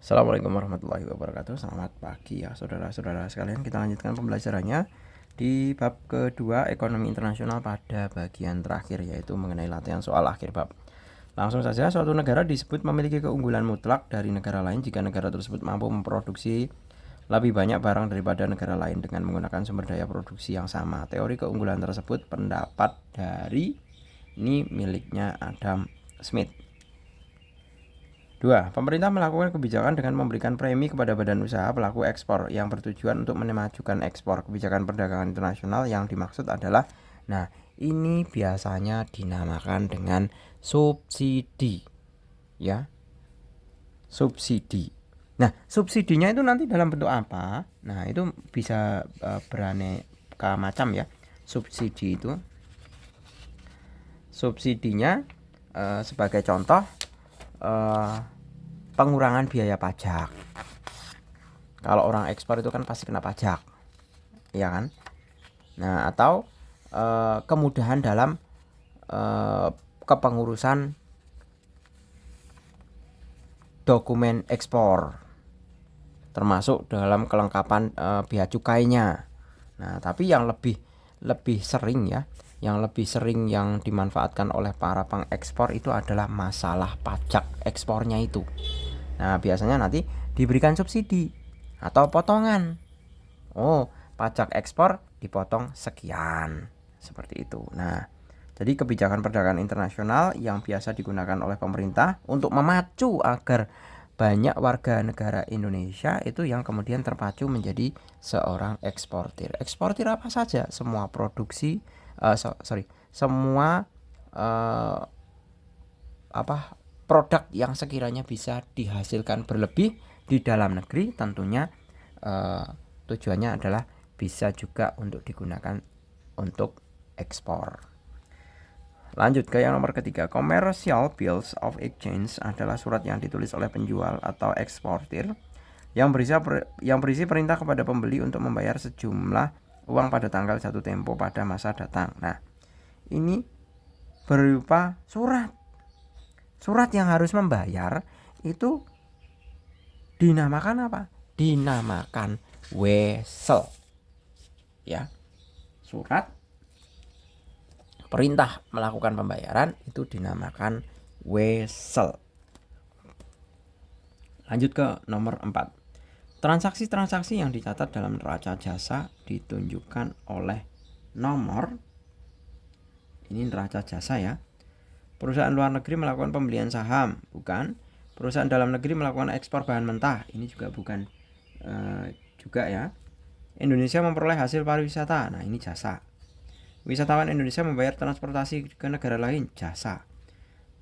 Assalamualaikum warahmatullahi wabarakatuh. Selamat pagi ya saudara-saudara sekalian. Kita lanjutkan pembelajarannya di bab kedua ekonomi internasional pada bagian terakhir, yaitu mengenai latihan soal akhir bab. Langsung saja, suatu negara disebut memiliki keunggulan mutlak dari negara lain jika negara tersebut mampu memproduksi lebih banyak barang daripada negara lain dengan menggunakan sumber daya produksi yang sama. Teori keunggulan tersebut pendapat dari ini miliknya Adam Smith. 2. Pemerintah melakukan kebijakan dengan memberikan premi kepada badan usaha pelaku ekspor yang bertujuan untuk memajukan ekspor. Kebijakan perdagangan internasional yang dimaksud adalah, ini biasanya dinamakan dengan subsidi, ya, subsidi. Nah, subsidinya itu nanti dalam bentuk apa? Nah, itu bisa beraneka macam ya. Subsidi itu, subsidinya sebagai contoh, pengurangan biaya pajak. Kalau orang ekspor itu kan pasti kena pajak, ya kan? Nah, atau kemudahan dalam kepengurusan dokumen ekspor, termasuk dalam kelengkapan bea cukainya. Nah, tapi yang lebih sering ya, yang lebih sering yang dimanfaatkan oleh para pengekspor itu adalah masalah pajak ekspornya itu. Nah, biasanya nanti diberikan subsidi atau potongan. Oh, pajak ekspor dipotong sekian, seperti itu. Nah, jadi kebijakan perdagangan internasional yang biasa digunakan oleh pemerintah untuk memacu agar banyak warga negara Indonesia itu yang kemudian terpacu menjadi seorang eksportir. Eksportir apa saja? Semua produksi, semua produk yang sekiranya bisa dihasilkan berlebih di dalam negeri, tentunya tujuannya adalah bisa juga untuk digunakan untuk ekspor. Lanjut ke yang nomor ketiga. Commercial Bills of Exchange adalah surat yang ditulis oleh penjual atau eksportir yang berisi perintah kepada pembeli untuk membayar sejumlah uang pada tanggal jatuh tempo pada masa datang. Nah, ini berupa surat yang harus membayar itu dinamakan apa? Dinamakan wesel, ya. Surat perintah melakukan pembayaran itu dinamakan wesel. Lanjut ke nomor 4. Transaksi-transaksi yang dicatat dalam neraca jasa ditunjukkan oleh nomor, ini neraca jasa ya. Perusahaan luar negeri melakukan pembelian saham, bukan. Perusahaan dalam negeri melakukan ekspor bahan mentah, ini juga bukan juga ya. Indonesia memperoleh hasil pariwisata, nah ini jasa. Wisatawan Indonesia membayar transportasi ke negara lain, jasa.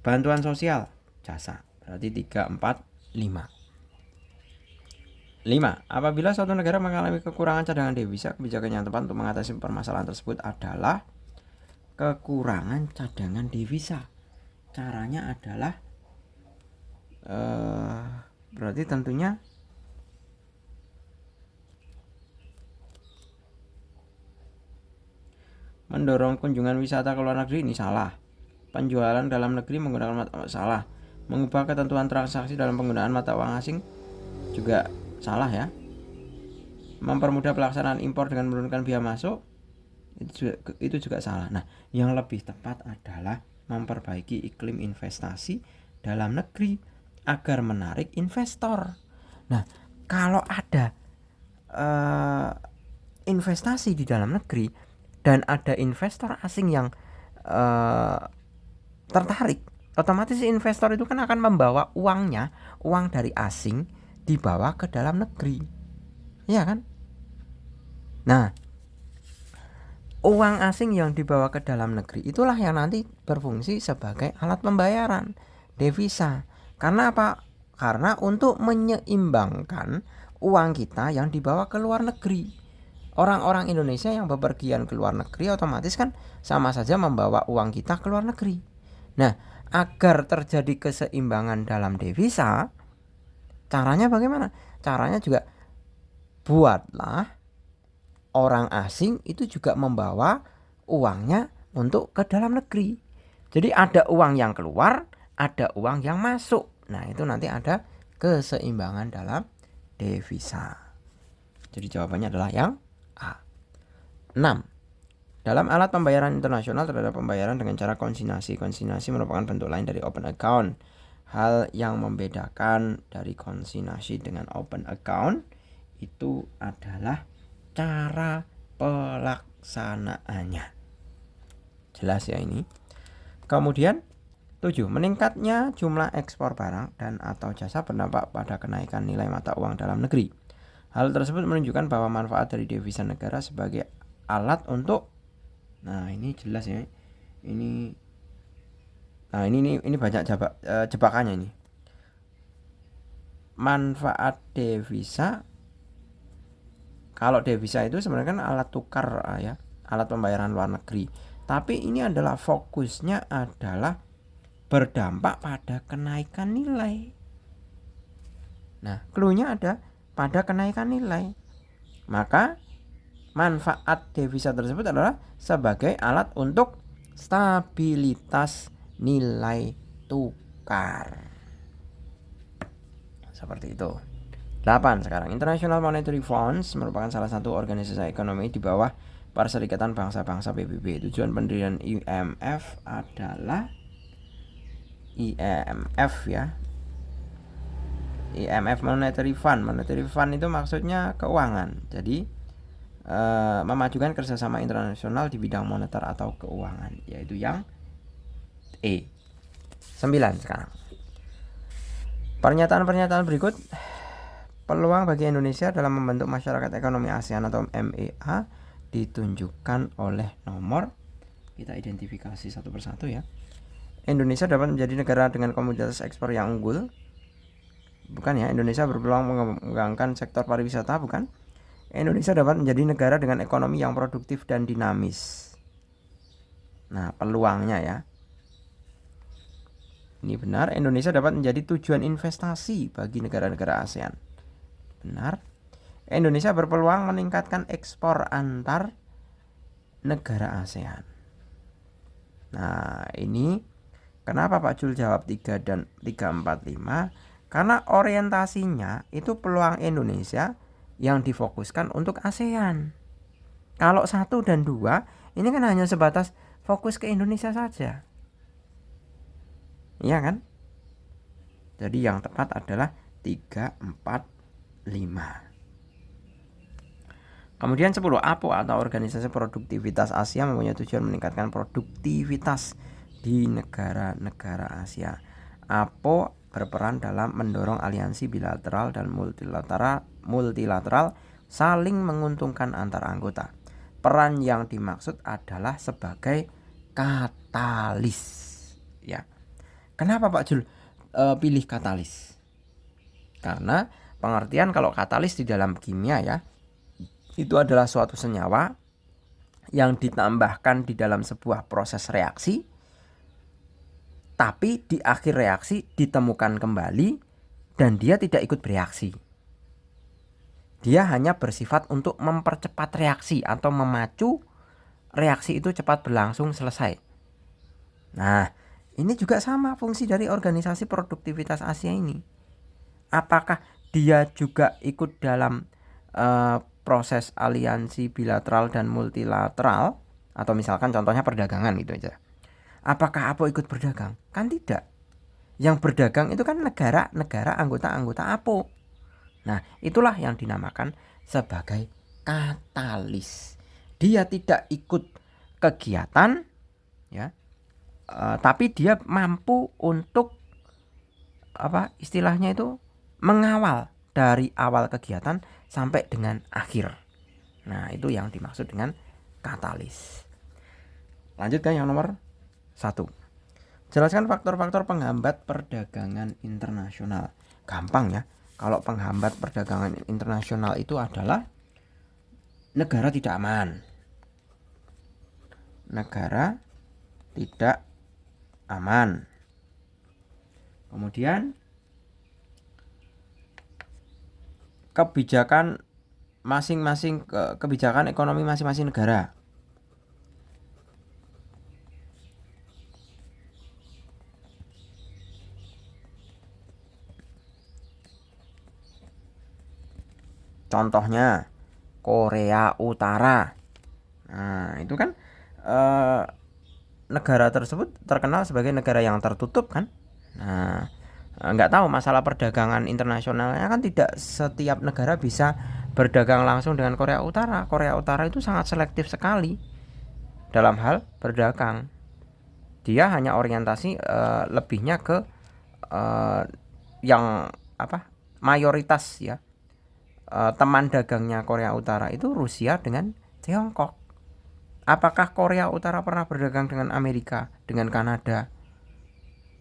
Bantuan sosial, jasa. Berarti 3, 4, 5. 5. Apabila suatu negara mengalami kekurangan cadangan devisa, kebijakan yang tepat untuk mengatasi permasalahan tersebut adalah kekurangan cadangan devisa. Caranya adalah berarti tentunya mendorong kunjungan wisata ke luar negeri, ini salah. Penjualan dalam negeri menggunakan mata uang, salah. Mengubah ketentuan transaksi dalam penggunaan mata uang asing juga salah ya. Mempermudah pelaksanaan impor dengan menurunkan biaya masuk, itu juga salah. Nah, yang lebih tepat adalah memperbaiki iklim investasi dalam negeri agar menarik investor. Nah, kalau ada investasi di dalam negeri dan ada investor asing yang tertarik, otomatis investor itu kan akan membawa uang dari asing dibawa ke dalam negeri, ya kan? Nah, uang asing yang dibawa ke dalam negeri itulah yang nanti berfungsi sebagai alat pembayaran devisa. Karena apa? Karena untuk menyeimbangkan uang kita yang dibawa ke luar negeri. Orang-orang Indonesia yang bepergian ke luar negeri otomatis kan sama saja membawa uang kita ke luar negeri. Nah, agar terjadi keseimbangan dalam devisa, caranya bagaimana? Caranya juga buatlah orang asing itu juga membawa uangnya untuk ke dalam negeri. Jadi ada uang yang keluar, ada uang yang masuk. Nah, itu nanti ada keseimbangan dalam devisa. Jadi jawabannya adalah yang A. 6. Dalam alat pembayaran internasional terhadap pembayaran dengan cara konsinyasi. Konsinyasi merupakan bentuk lain dari open account. Hal yang membedakan dari konsinyasi dengan open account itu adalah cara pelaksanaannya. Jelas ya ini. Kemudian 7. Meningkatnya jumlah ekspor barang dan atau jasa berdampak pada kenaikan nilai mata uang dalam negeri. Hal tersebut menunjukkan bahwa manfaat dari devisa negara sebagai alat untuk, nah ini jelas ya, ini banyak jebakannya ini. Manfaat devisa, kalau devisa itu sebenarnya kan alat tukar ya, alat pembayaran luar negeri. Tapi ini adalah fokusnya adalah berdampak pada kenaikan nilai. Nah, clue-nya ada pada kenaikan nilai. Maka manfaat devisa tersebut adalah sebagai alat untuk stabilitas nilai tukar. Seperti itu. 8 sekarang. International Monetary Funds merupakan salah satu organisasi ekonomi di bawah Perserikatan Bangsa-Bangsa PBB. Tujuan pendirian IMF adalah IMF ya. IMF Monetary Fund. Monetary Fund itu maksudnya keuangan. Jadi memajukan kerjasama internasional di bidang moneter atau keuangan, yaitu yang E. 9 sekarang. Pernyataan-pernyataan berikut peluang bagi Indonesia dalam membentuk masyarakat ekonomi ASEAN atau MEA ditunjukkan oleh nomor. Kita identifikasi satu persatu ya. Indonesia dapat menjadi negara dengan komoditas ekspor yang unggul. Bukan ya, Indonesia berpeluang mengembangkan sektor pariwisata, bukan. Indonesia dapat menjadi negara dengan ekonomi yang produktif dan dinamis. Nah, peluangnya ya. Ini benar, Indonesia dapat menjadi tujuan investasi bagi negara-negara ASEAN. Benar. Indonesia berpeluang meningkatkan ekspor antar negara ASEAN. Nah, ini kenapa Pak Jul jawab 3 dan 3, 4, 5? Karena orientasinya itu peluang Indonesia yang difokuskan untuk ASEAN. Kalau 1 dan 2 ini kan hanya sebatas fokus ke Indonesia saja. Iya kan? Jadi yang tepat adalah 3, 4, 5. Kemudian 10. APO atau Organisasi Produktivitas Asia mempunyai tujuan meningkatkan produktivitas di negara-negara Asia. APO berperan dalam mendorong aliansi bilateral dan multilateral saling menguntungkan antar anggota. Peran yang dimaksud adalah sebagai katalis. Ya. Kenapa Pak Jul pilih katalis? Karena pengertian kalau katalis di dalam kimia ya, itu adalah suatu senyawa yang ditambahkan di dalam sebuah proses reaksi, tapi di akhir reaksi ditemukan kembali dan dia tidak ikut bereaksi. Dia hanya bersifat untuk mempercepat reaksi atau memacu reaksi itu cepat berlangsung selesai. Nah, ini juga sama fungsi dari Organisasi Produktivitas Asia ini. Apakah dia juga ikut dalam proses aliansi bilateral dan multilateral, atau misalkan contohnya perdagangan gitu aja. Apakah APO ikut berdagang? Kan tidak. Yang berdagang itu kan negara-negara anggota-anggota APO. Nah, itulah yang dinamakan sebagai katalis. Dia tidak ikut kegiatan ya. Tapi dia mampu untuk istilahnya itu mengawal dari awal kegiatan sampai dengan akhir. Nah, itu yang dimaksud dengan katalis. Lanjut kan yang nomor 1. Jelaskan faktor-faktor penghambat perdagangan internasional. Gampang ya. Kalau penghambat perdagangan internasional itu adalah negara tidak aman. Negara tidak aman. Kemudian kebijakan masing-masing, kebijakan ekonomi masing-masing negara. Contohnya Korea Utara. Nah, itu kan negara tersebut terkenal sebagai negara yang tertutup kan. Nah, nggak tahu masalah perdagangan internasionalnya kan tidak setiap negara bisa berdagang langsung dengan Korea Utara. Korea Utara itu sangat selektif sekali dalam hal berdagang. Dia hanya orientasi lebihnya ke yang apa mayoritas ya, teman dagangnya Korea Utara itu Rusia dengan Tiongkok. Apakah Korea Utara pernah berdagang dengan Amerika, dengan Kanada,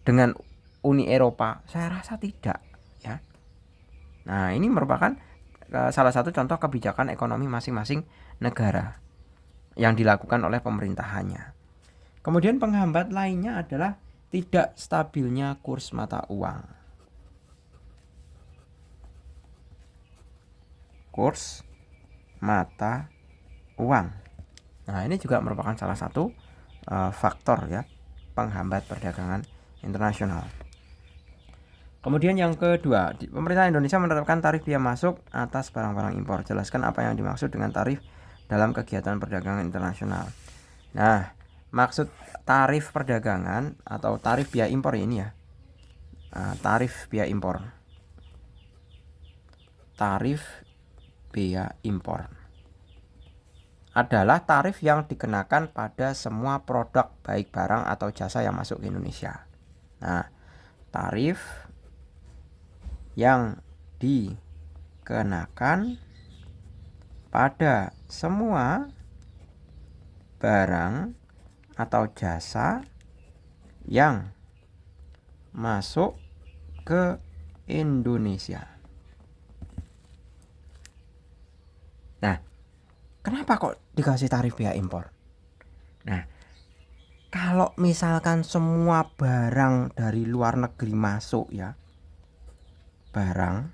dengan Uni Eropa? Saya rasa tidak ya. Nah, ini merupakan salah satu contoh kebijakan ekonomi masing-masing negara yang dilakukan oleh pemerintahannya. Kemudian penghambat lainnya adalah tidak stabilnya kurs mata uang. Kurs mata uang. Nah, ini juga merupakan salah satu faktor ya penghambat perdagangan internasional. Kemudian yang kedua, pemerintah Indonesia menerapkan tarif biaya masuk atas barang-barang impor. Jelaskan apa yang dimaksud dengan tarif dalam kegiatan perdagangan internasional. Nah, maksud tarif perdagangan atau tarif biaya impor ini ya. Tarif biaya impor. Tarif biaya impor adalah tarif yang dikenakan pada semua produk baik barang atau jasa yang masuk ke Indonesia. Nah, tarif yang dikenakan pada semua barang atau jasa yang masuk ke Indonesia. Nah, kenapa kok dikasih tarif biaya impor? Nah, kalau misalkan semua barang dari luar negeri masuk ya, barang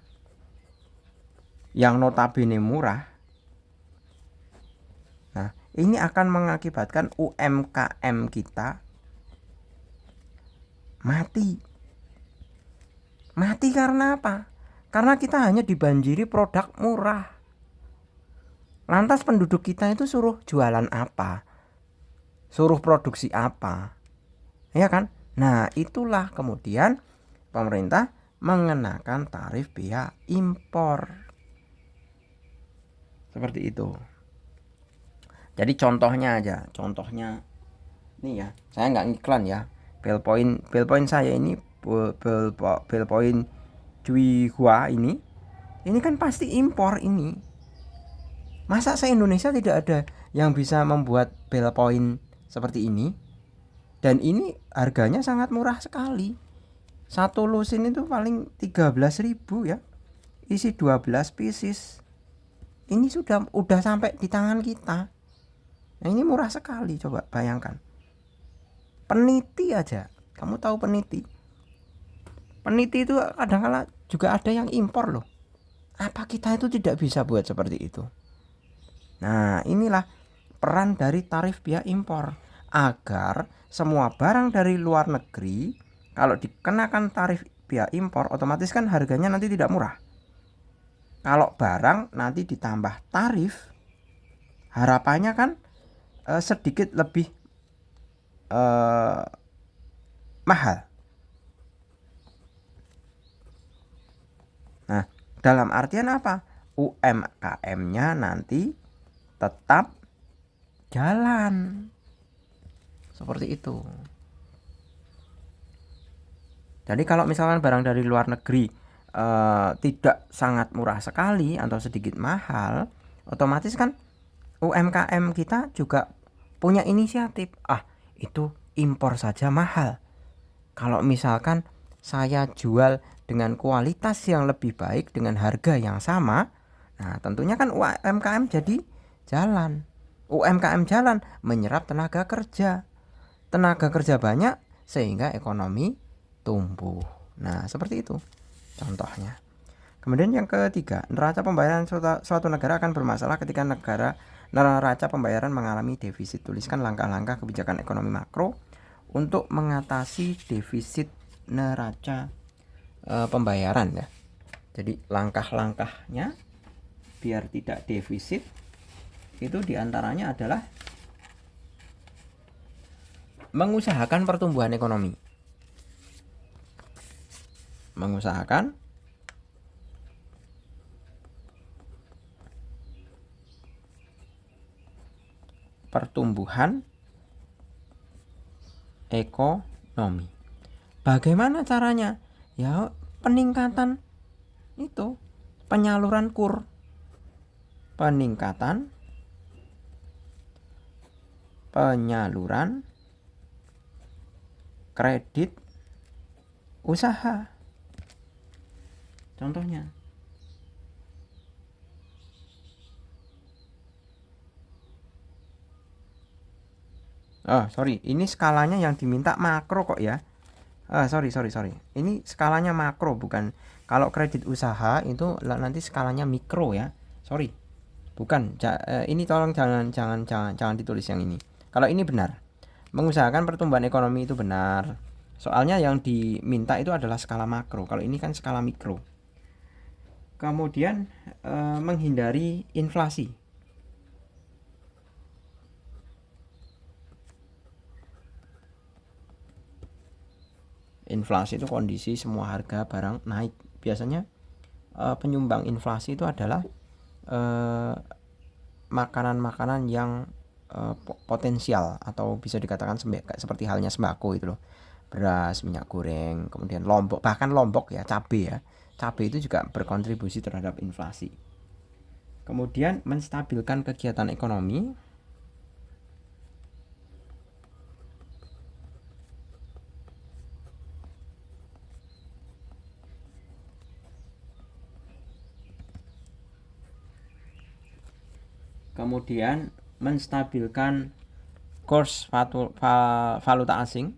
yang notabene murah, nah ini akan mengakibatkan UMKM kita mati. Mati karena apa? Karena kita hanya dibanjiri produk murah. Lantas penduduk kita itu suruh jualan apa? Suruh produksi apa? Ya kan? Nah, itulah kemudian pemerintah mengenakan tarif biaya impor. Seperti itu. Jadi contohnya aja, contohnya nih ya, saya nggak ngiklan ya. Ballpoint saya ini ballpoint Cui Hua ini kan pasti impor ini. Masa se-Indonesia tidak ada yang bisa membuat ballpoint seperti ini? Dan ini harganya sangat murah sekali. Satu lusin itu paling 13.000 ya. Isi 12 pieces. Ini udah sampai di tangan kita. Nah, ini murah sekali, coba bayangkan. Peniti aja. Kamu tahu peniti? Peniti itu kadang-kala juga ada yang impor loh. Apa kita itu tidak bisa buat seperti itu? Nah, inilah peran dari tarif biaya impor, agar semua barang dari luar negeri kalau dikenakan tarif biaya impor otomatis kan harganya nanti tidak murah. Kalau barang nanti ditambah tarif, harapannya kan sedikit lebih mahal. Nah, dalam artian apa? UMKM-nya nanti tetap jalan seperti itu. Jadi kalau misalkan barang dari luar negeri tidak sangat murah sekali atau sedikit mahal, otomatis kan UMKM kita juga punya inisiatif. Itu impor saja mahal. Kalau misalkan saya jual dengan kualitas yang lebih baik dengan harga yang sama, nah tentunya kan UMKM jadi jalan. UMKM jalan menyerap tenaga kerja. Tenaga kerja banyak sehingga ekonomi tumbuh. Nah, seperti itu contohnya. Kemudian yang ketiga, neraca pembayaran suatu negara akan bermasalah ketika neraca pembayaran mengalami defisit. Tuliskan langkah-langkah kebijakan ekonomi makro untuk mengatasi defisit neraca pembayaran ya. Jadi langkah-langkahnya biar tidak defisit itu diantaranya adalah mengusahakan pertumbuhan ekonomi. Mengusahakan pertumbuhan ekonomi. Bagaimana caranya? Ya, peningkatan itu penyaluran peningkatan penyaluran kredit usaha. Contohnya, ini skalanya yang diminta makro kok ya. Sorry. Ini skalanya makro, bukan. Kalau kredit usaha itu nanti skalanya mikro ya. Sorry. Bukan. Ini tolong jangan ditulis yang ini. Kalau ini benar. Mengusahakan pertumbuhan ekonomi itu benar. Soalnya yang diminta itu adalah skala makro. Kalau ini kan skala mikro. Kemudian menghindari inflasi. Inflasi itu kondisi semua harga barang naik. Biasanya penyumbang inflasi itu adalah makanan-makanan yang potensial atau bisa dikatakan seperti halnya sembako itu loh. Beras, minyak goreng, kemudian lombok, bahkan lombok ya, cabai ya. Cabai itu juga berkontribusi terhadap inflasi. Kemudian menstabilkan kegiatan ekonomi. Kemudian menstabilkan kurs valuta asing.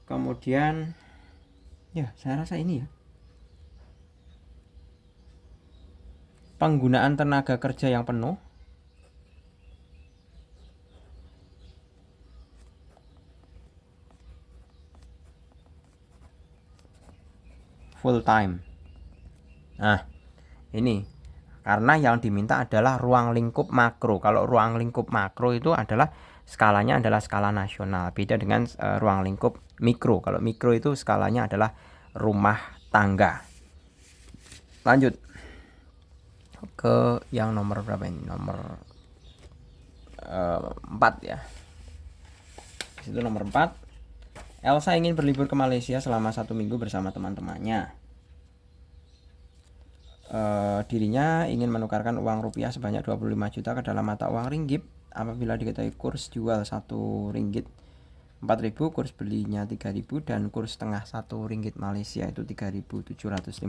Kemudian ya, saya rasa ini ya. Penggunaan tenaga kerja yang penuh. Full time. Nah, ini karena yang diminta adalah ruang lingkup makro. Kalau ruang lingkup makro itu adalah skalanya adalah skala nasional. Beda dengan ruang lingkup mikro. Kalau mikro itu skalanya adalah rumah tangga. Lanjut ke yang nomor berapa ini? Nomor 4 ya. Itu nomor 4. Elsa ingin berlibur ke Malaysia selama 1 minggu bersama teman-temannya. Dirinya ingin menukarkan uang rupiah sebanyak 25 juta ke dalam mata uang ringgit. Apabila diketahui kurs jual 1 ringgit 4.000, kurs belinya 3.000, dan kurs tengah 1 ringgit Malaysia itu 3.750.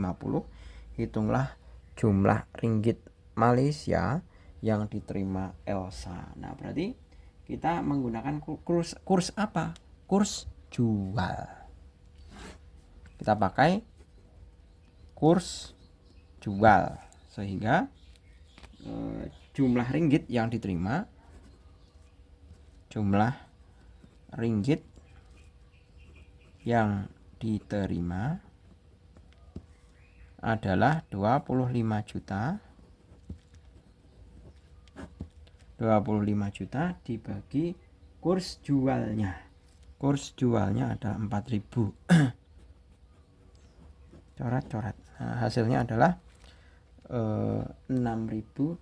Hitunglah jumlah ringgit Malaysia yang diterima Elsa. Nah, berarti kita menggunakan kurs apa? Kurs jual. Kita pakai kurs jual sehingga jumlah ringgit yang diterima, adalah 25 juta. 25 juta dibagi kurs jualnya. Kurs jualnya ada 4.000. Coret. Nah, hasilnya adalah 6.250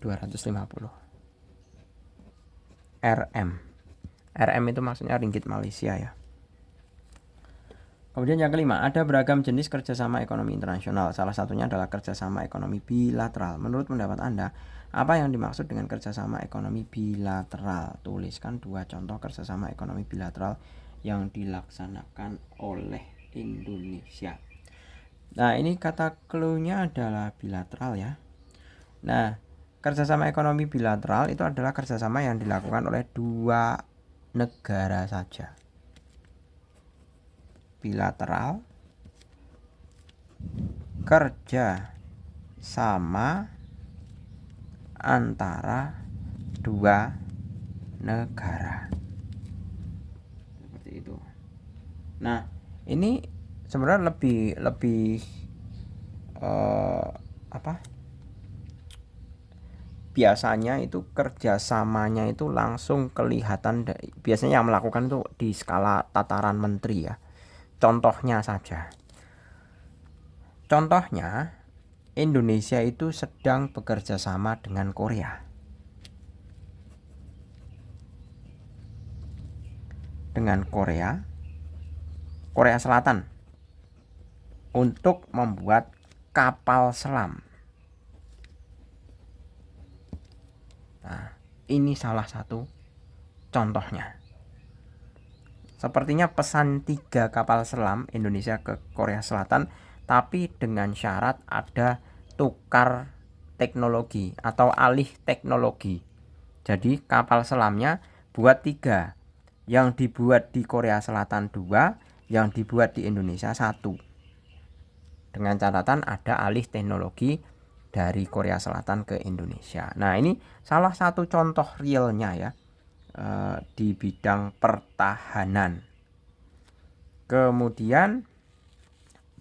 RM. RM itu maksudnya ringgit Malaysia ya. Kemudian yang kelima, ada beragam jenis kerjasama ekonomi internasional. Salah satunya adalah kerjasama ekonomi bilateral. Menurut pendapat Anda, apa yang dimaksud dengan kerjasama ekonomi bilateral? Tuliskan 2 contoh kerjasama ekonomi bilateral yang dilaksanakan oleh Indonesia. Nah, ini kata clue-nya adalah bilateral ya. Nah, kerjasama ekonomi bilateral itu adalah kerjasama yang dilakukan oleh 2 negara saja. Bilateral, kerja sama antara 2 negara. Nah, ini sebenarnya lebih apa? Biasanya itu kerjasamanya itu langsung kelihatan. Biasanya yang melakukan itu di skala tataran menteri ya. Contohnya saja. Contohnya, Indonesia itu sedang bekerja sama dengan Korea. Dengan Korea Selatan untuk membuat kapal selam. Nah, ini salah satu contohnya. Sepertinya pesan 3 kapal selam Indonesia ke Korea Selatan, tapi dengan syarat ada tukar teknologi atau alih teknologi. Jadi kapal selamnya buat 3, yang dibuat di Korea Selatan 2, yang dibuat di Indonesia 1. Dengan catatan ada alih teknologi dari Korea Selatan ke Indonesia. Nah, ini salah satu contoh realnya ya, di bidang pertahanan. Kemudian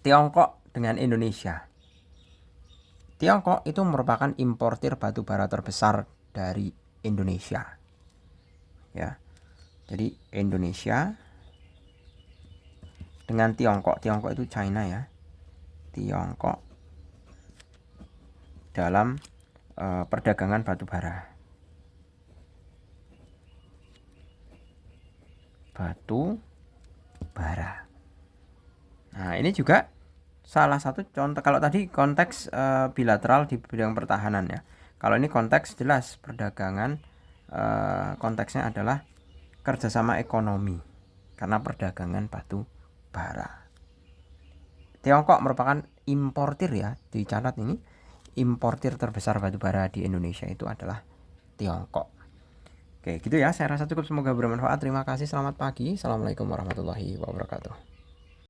Tiongkok dengan Indonesia. Tiongkok itu merupakan importir batu bara terbesar dari Indonesia. Ya. Jadi Indonesia dengan Tiongkok. Tiongkok itu China ya. Tiongkok dalam perdagangan batu bara. Batu bara. Nah, ini juga salah satu contoh. Kalau tadi konteks bilateral di bidang pertahanan ya. Kalau ini konteks jelas perdagangan, konteksnya adalah kerjasama ekonomi karena perdagangan batu bara. Tiongkok merupakan importir ya, dicatat ini importir terbesar batu bara di Indonesia itu adalah Tiongkok. Oke, gitu ya. Saya rasa cukup, semoga bermanfaat. Terima kasih, selamat pagi. Assalamualaikum warahmatullahi wabarakatuh.